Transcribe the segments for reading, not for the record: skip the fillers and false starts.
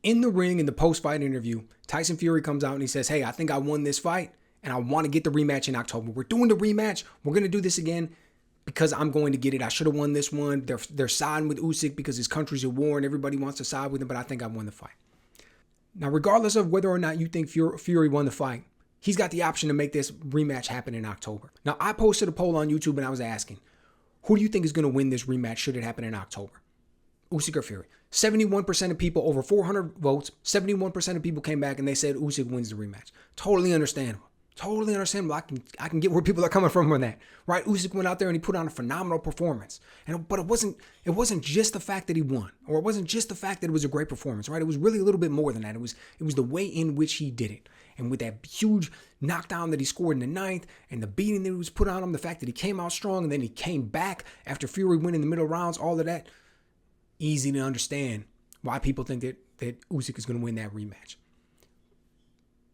In the ring, in the post-fight interview, Tyson Fury comes out and he says, hey, I think I won this fight and I want to get the rematch in October. We're doing the rematch. We're going to do this again because I'm going to get it. I should have won this one. They're siding with Usyk because his country's at war and everybody wants to side with him, but I think I won the fight. Now, regardless of whether or not you think Fury won the fight, he's got the option to make this rematch happen in October. Now, I posted a poll on YouTube and I was asking, who do you think is going to win this rematch should it happen in October? Usyk or Fury? 71% of people, over 400 votes, 71% of people came back and they said Usyk wins the rematch. Totally understandable. Totally understandable. I can get where people are coming from on that, right? Usyk went out there and he put on a phenomenal performance, but it wasn't just the fact that he won, or it wasn't just the fact that it was a great performance, right? It was really a little bit more than that. It was the way in which he did it, and with that huge knockdown that he scored in the ninth, and the beating that was put on him, the fact that he came out strong and then he came back after Fury went in the middle rounds, all of that, easy to understand why people think that Usyk is going to win that rematch.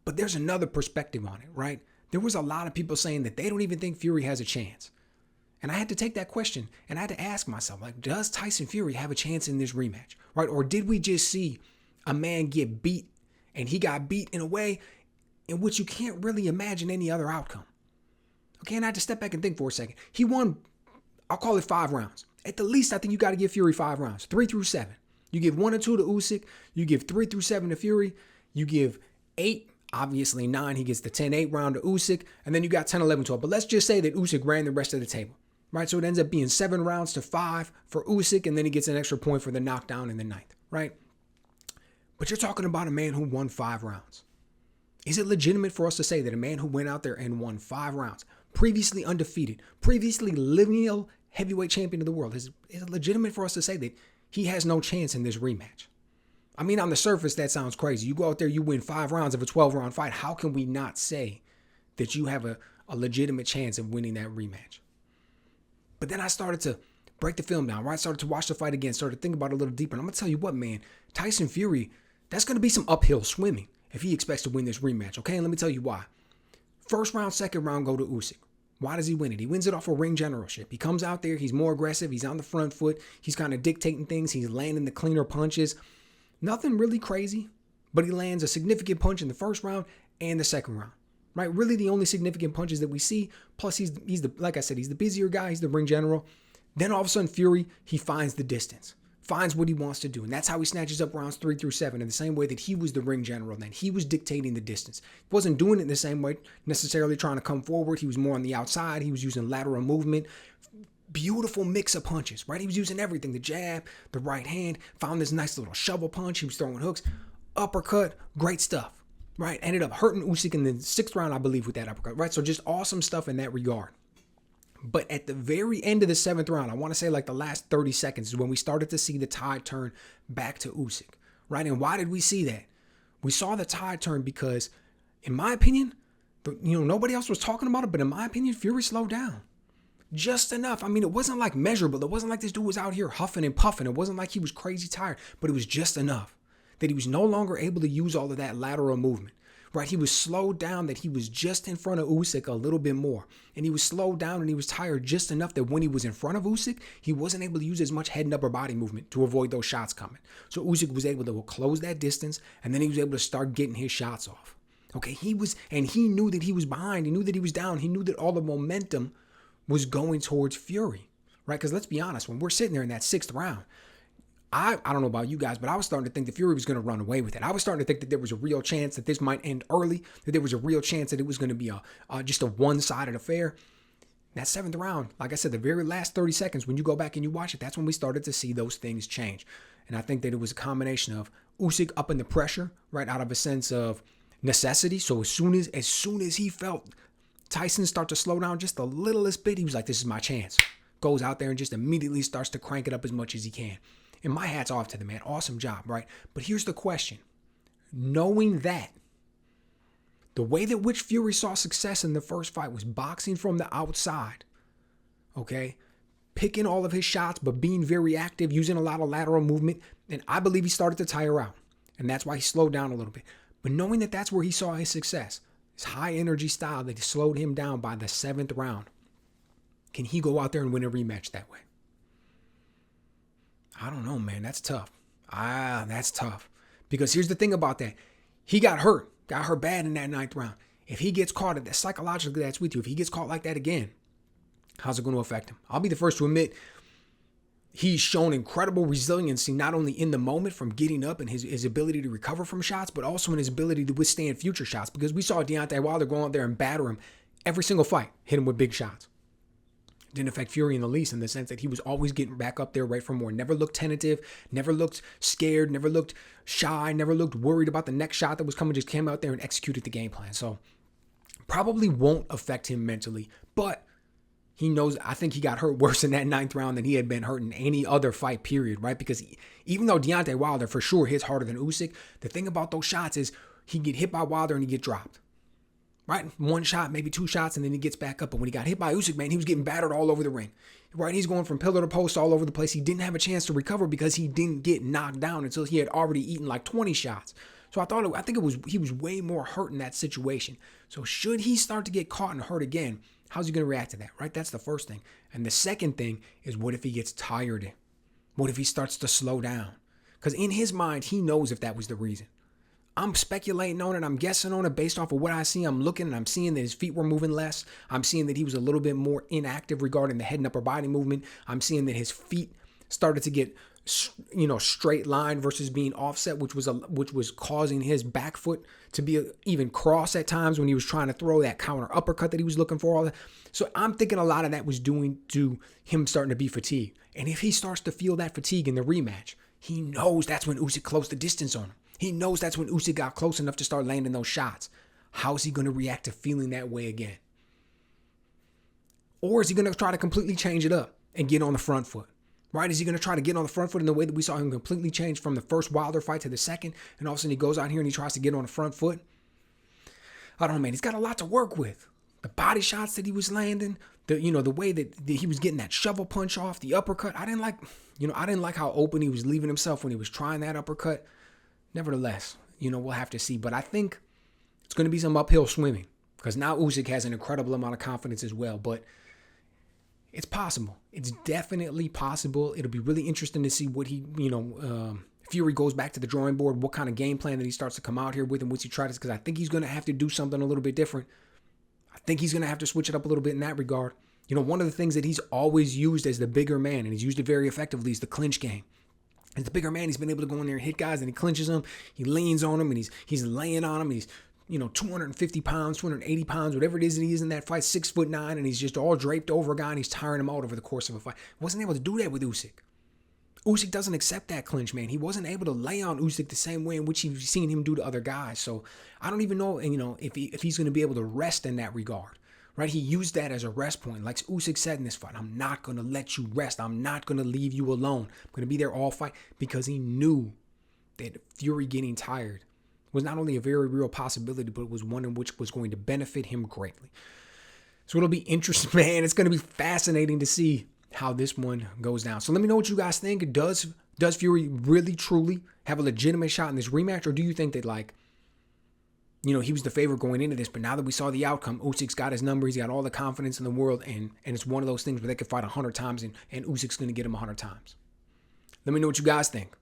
But there's another perspective on it, right? There was a lot of people saying that they don't even think Fury has a chance. And I had to take that question and I had to ask myself, like, does Tyson Fury have a chance in this rematch, right? Or did we just see a man get beat, and he got beat in a way in which you can't really imagine any other outcome? Okay, and I had to step back and think for a second. He won, I'll call it 5 rounds. At the least, I think you got to give Fury 5 rounds, 3 through 7. You give 1 and 2 to Usyk. You give 3 through 7 to Fury. You give 8, obviously 9. He gets the 10-8 round to Usyk. And then you got 10, 11, 12. But let's just say that Usyk ran the rest of the table, right? So it ends up being 7 rounds to 5 for Usyk. And then he gets an extra point for the knockdown in the ninth, right? But you're talking about a man who won 5 rounds. Is it legitimate for us to say that a man who went out there and won 5 rounds, previously undefeated, previously lineal heavyweight champion of the world, is it legitimate for us to say that he has no chance in this rematch? I mean, on the surface, that sounds crazy. You go out there, you win 5 rounds of a 12-round fight. How can we not say that you have a legitimate chance of winning that rematch? But then I started to break the film down, right? I started to watch the fight again, started to think about it a little deeper. And I'm going to tell you what, man, Tyson Fury, that's going to be some uphill swimming if he expects to win this rematch, okay? And let me tell you why. First round, second round go to Usyk. Why does he win it? He wins it off of ring generalship. He comes out there, he's more aggressive, he's on the front foot, he's kind of dictating things, he's landing the cleaner punches. Nothing really crazy, but he lands a significant punch in the first round and the second round, right? Really the only significant punches that we see. Plus he's the, like I said, he's the busier guy, he's the ring general. Then all of a sudden Fury, he finds the distance, finds what he wants to do. And that's how he snatches up rounds 3 through 7 in the same way that he was the ring general then. He was dictating the distance. He wasn't doing it in the same way, necessarily trying to come forward. He was more on the outside. He was using lateral movement. Beautiful mix of punches, right? He was using everything. The jab, the right hand, found this nice little shovel punch. He was throwing hooks, uppercut, great stuff, right? Ended up hurting Usyk in the 6th round, I believe, with that uppercut, right? So just awesome stuff in that regard. But at the very end of the 7th round, I want to say like the last 30 seconds is when we started to see the tide turn back to Usyk, right? And why did we see that? We saw the tide turn because, in my opinion, nobody else was talking about it, but in my opinion, Fury slowed down. Just enough. I mean, it wasn't like measurable. It wasn't like this dude was out here huffing and puffing. It wasn't like he was crazy tired, but it was just enough that he was no longer able to use all of that lateral movement, right? He was slowed down that he was just in front of Usyk a little bit more. And he was slowed down and he was tired just enough that when he was in front of Usyk, he wasn't able to use as much head and upper body movement to avoid those shots coming. So Usyk was able to close that distance, and then he was able to start getting his shots off. Okay, he knew that he was behind. He knew that he was down. He knew that all the momentum was going towards Fury, right? Because let's be honest, when we're sitting there in that 6th round, I don't know about you guys, but I was starting to think that Fury was going to run away with it. I was starting to think that there was a real chance that this might end early, that there was a real chance that it was going to be just a one-sided affair. That 7th round, like I said, the very last 30 seconds, when you go back and you watch it, that's when we started to see those things change. And I think that it was a combination of Usyk upping the pressure, right, out of a sense of necessity. So as soon as he felt Tyson start to slow down just the littlest bit, he was like, this is my chance. Goes out there and just immediately starts to crank it up as much as he can. And my hat's off to the man. Awesome job, right? But here's the question. Knowing that, the way that which Fury saw success in the first fight was boxing from the outside, okay? Picking all of his shots, but being very active, using a lot of lateral movement. And I believe he started to tire out. And that's why he slowed down a little bit. But knowing that that's where he saw his success, his high energy style that slowed him down by the 7th round, can he go out there and win a rematch that way? I don't know, man. That's tough. That's tough. Because here's the thing about that. He got hurt bad in that 9th round. If he gets caught, that psychologically that's with you. If he gets caught like that again, how's it going to affect him? I'll be the first to admit he's shown incredible resiliency, not only in the moment from getting up and his ability to recover from shots, but also in his ability to withstand future shots. Because we saw Deontay Wilder go out there and batter him every single fight, hit him with big shots. Didn't affect Fury in the least, in the sense that he was always getting back up there right for more. Never looked tentative, never looked scared, never looked shy, never looked worried about the next shot that was coming, just came out there and executed the game plan. So probably won't affect him mentally, but he knows, I think he got hurt worse in that 9th round than he had been hurt in any other fight, period, right? Because even though Deontay Wilder for sure hits harder than Usyk, the thing about those shots is he get hit by Wilder and he get dropped. Right? One shot, maybe 2 shots, and then he gets back up. But when he got hit by Usyk, man, he was getting battered all over the ring. Right? He's going from pillar to post all over the place. He didn't have a chance to recover because he didn't get knocked down until he had already eaten like 20 shots. So I think he was way more hurt in that situation. So should he start to get caught and hurt again, how's he going to react to that? Right? That's the first thing. And the second thing is, what if he gets tired? What if he starts to slow down? Because in his mind, he knows if that was the reason. I'm speculating on it. I'm guessing on it based off of what I see. I'm looking and I'm seeing that his feet were moving less. I'm seeing that he was a little bit more inactive regarding the head and upper body movement. I'm seeing that his feet started to get, straight line versus being offset, which was causing his back foot to be even cross at times when he was trying to throw that counter uppercut that he was looking for. All that. So I'm thinking a lot of that was due to him starting to be fatigued. And if he starts to feel that fatigue in the rematch, he knows that's when Usyk closed the distance on him. He knows that's when Usyk got close enough to start landing those shots. How is he going to react to feeling that way again? Or is he going to try to completely change it up and get on the front foot? Right? Is he going to try to get on the front foot in the way that we saw him completely change from the first Wilder fight to the second, and all of a sudden he goes out here and he tries to get on the front foot? I don't know, man. He's got a lot to work with. The body shots that he was landing, the way that he was getting that shovel punch off, the uppercut. I didn't like how open he was leaving himself when he was trying that uppercut. Nevertheless, we'll have to see. But I think it's going to be some uphill swimming, because now Usyk has an incredible amount of confidence as well. But it's possible. It's definitely possible. It'll be really interesting to see what Fury goes back to the drawing board, what kind of game plan that he starts to come out here with, and what's he tries, because I think he's going to have to do something a little bit different. I think he's going to have to switch it up a little bit in that regard. One of the things that he's always used as the bigger man, and he's used it very effectively, is the clinch game. As the bigger man, he's been able to go in there and hit guys, and he clinches them. He leans on them, and he's laying on them. He's 250 pounds, 280 pounds, whatever it is that he is in that fight, 6'9", and he's just all draped over a guy, and he's tiring him out over the course of a fight. Wasn't able to do that with Usyk. Usyk doesn't accept that clinch, man. He wasn't able to lay on Usyk the same way in which you've seen him do to other guys. So I don't even know, if he's going to be able to rest in that regard. Right? He used that as a rest point. Like Usyk said in this fight, I'm not going to let you rest. I'm not going to leave you alone. I'm going to be there all fight, because he knew that Fury getting tired was not only a very real possibility, but it was one in which was going to benefit him greatly. So it'll be interesting, man. It's going to be fascinating to see how this one goes down. So let me know what you guys think. Does Fury really, truly have a legitimate shot in this rematch? Or do you think that, he was the favorite going into this, but now that we saw the outcome, Usyk's got his number, he's got all the confidence in the world, and it's one of those things where they could fight 100 times, and Usyk's going to get him 100 times. Let me know what you guys think.